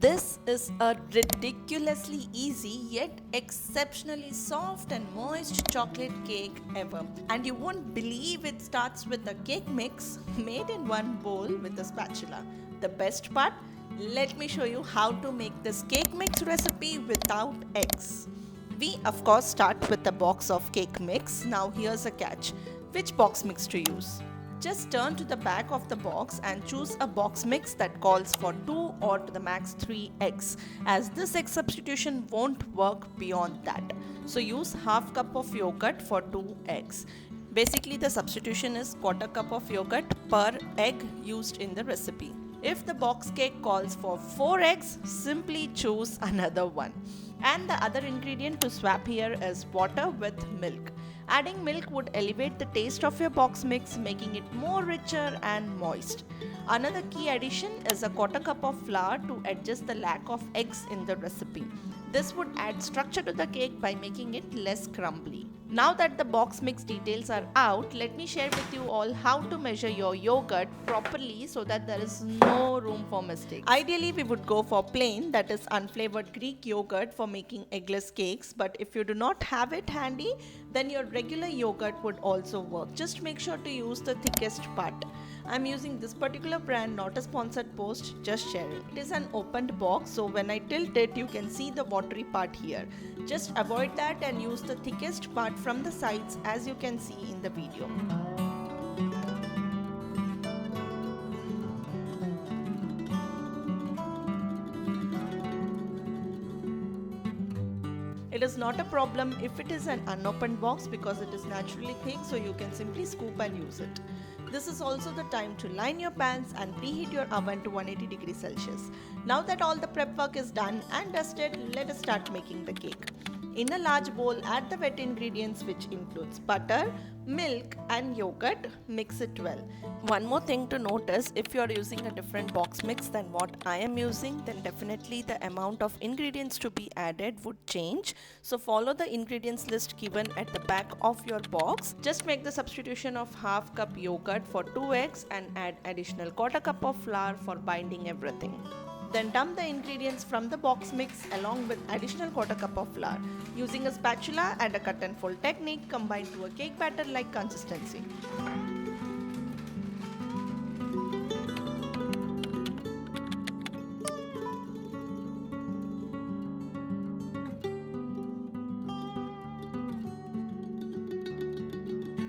This is a ridiculously easy yet exceptionally soft and moist chocolate cake ever. And you won't believe it starts with a cake mix made in one bowl with a spatula. The best part? Let me show you how to make this cake mix recipe without eggs. We of course start with a box of cake mix. Now here's a catch. Which box mix to use? Just turn to the back of the box and choose a box mix that calls for 2 or to the max 3 eggs, as this egg substitution won't work beyond that. So use half cup of yogurt for 2 eggs. Basically the substitution is quarter cup of yogurt per egg used in the recipe. If the box cake calls for 4 eggs, simply choose another one. And the other ingredient to swap here is water with milk. Adding milk would elevate the taste of your box mix, making it more richer and moist. Another key addition is a quarter cup of flour to adjust the lack of eggs in the recipe. This would add structure to the cake by making it less crumbly. Now that the box mix details are out, let me share with you all how to measure your yogurt properly so that there is no room for mistakes. Ideally, we would go for plain, that is unflavored Greek yogurt for making eggless cakes, but if you do not have it handy, then your regular yogurt would also work. Just make sure to use the thickest part. I'm using this particular brand, not a sponsored post, just sharing. It is an opened box, so when I tilt it, you can see the watery part here. Just avoid that and use the thickest part from the sides, as you can see in the video. It is not a problem if it is an unopened box because it is naturally thick, so you can simply scoop and use it. This is also the time to line your pans and preheat your oven to 180 degrees Celsius. Now that all the prep work is done and dusted, let us start making the cake. In a large bowl, add the wet ingredients, which includes butter, milk and yogurt. Mix it well. One more thing to notice, if you are using a different box mix than what I am using, then definitely the amount of ingredients to be added would change. So follow the ingredients list given at the back of your box. Just make the substitution of half cup yogurt for 2 eggs and add additional quarter cup of flour for binding everything. Then dump the ingredients from the box mix along with additional quarter cup of flour. Using a spatula and a cut and fold technique, combine to a cake batter like consistency.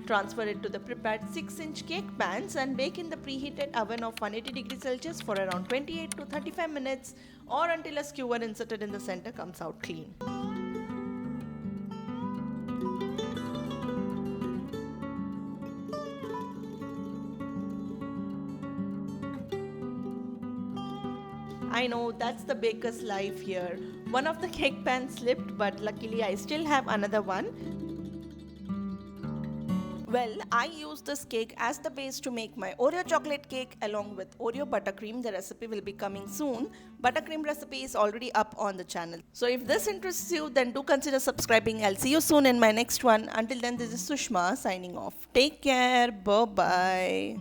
Transfer it to the prepared 6-inch cake pans and bake in the preheated oven of 180 degrees Celsius for around 28 to 35 minutes or until a skewer inserted in the center comes out clean. I know that's the baker's life here. One of the cake pans slipped, but luckily I still have another one. Well, I use this cake as the base to make my Oreo chocolate cake along with Oreo buttercream. The recipe will be coming soon. Buttercream recipe is already up on the channel. So if this interests you, then do consider subscribing. I'll see you soon in my next one. Until then, this is Sushma signing off. Take care. Bye-bye.